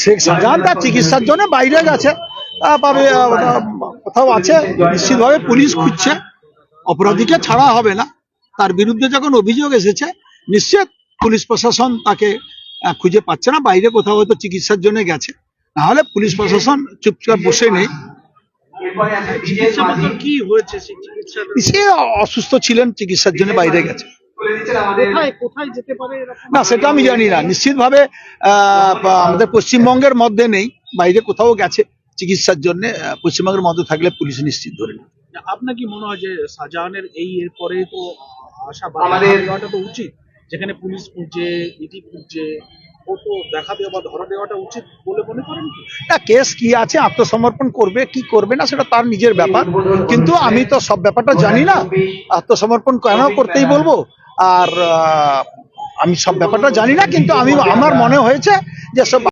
শেখ শাহজাহান তার চিকিৎসার জন্য বাইরে গেছে, কোথাও আছে, নিশ্চিতভাবে পুলিশ খুঁজছে, অপরাধীকে ছাড়া হবে না। তার বিরুদ্ধে যখন অভিযোগ এসেছে, নিশ্চিত পুলিশ প্রশাসন তাকে খুঁজে পাচ্ছে না, বাইরে কোথাও হয়তো চিকিৎসার জন্য গেছে, নাহলে পুলিশ প্রশাসন চুপচাপ বসে নেই। কি হয়েছে? সে অসুস্থ ছিলেন, চিকিৎসার জন্য বাইরে গেছে। কোথায় যেতে পারে না, সেটা আমি জানি না, নিশ্চিতভাবে আমাদের পশ্চিমবঙ্গের মধ্যে নেই, বাইরে কোথাও গেছে চিকিৎসার জন্য। পশ্চিমবঙ্গের মধ্যে থাকলে পুলিশ নিশ্চিত ধরে নেবে। আপনার কি মনে হয় যে শাহজাহানের এর পরে তো আশা দেওয়াটা তো উচিত, যেখানে পুলিশ খুঁজছে, ইডি খুঁজছে, ও তো দেখা দেওয়া বা ধরা দেওয়াটা উচিত বলে মনে করেন কি? না, কেস কি আছে, আত্মসমর্পণ করবে কি করবে না সেটা তার নিজের ব্যাপার, কিন্তু আমি তো সব ব্যাপারটা জানি না। আত্মসমর্পণ কেন করতেই বলবো, আর আমি সব ব্যাপারটা জানি না, কিন্তু আমার মনে হয়েছে যে সব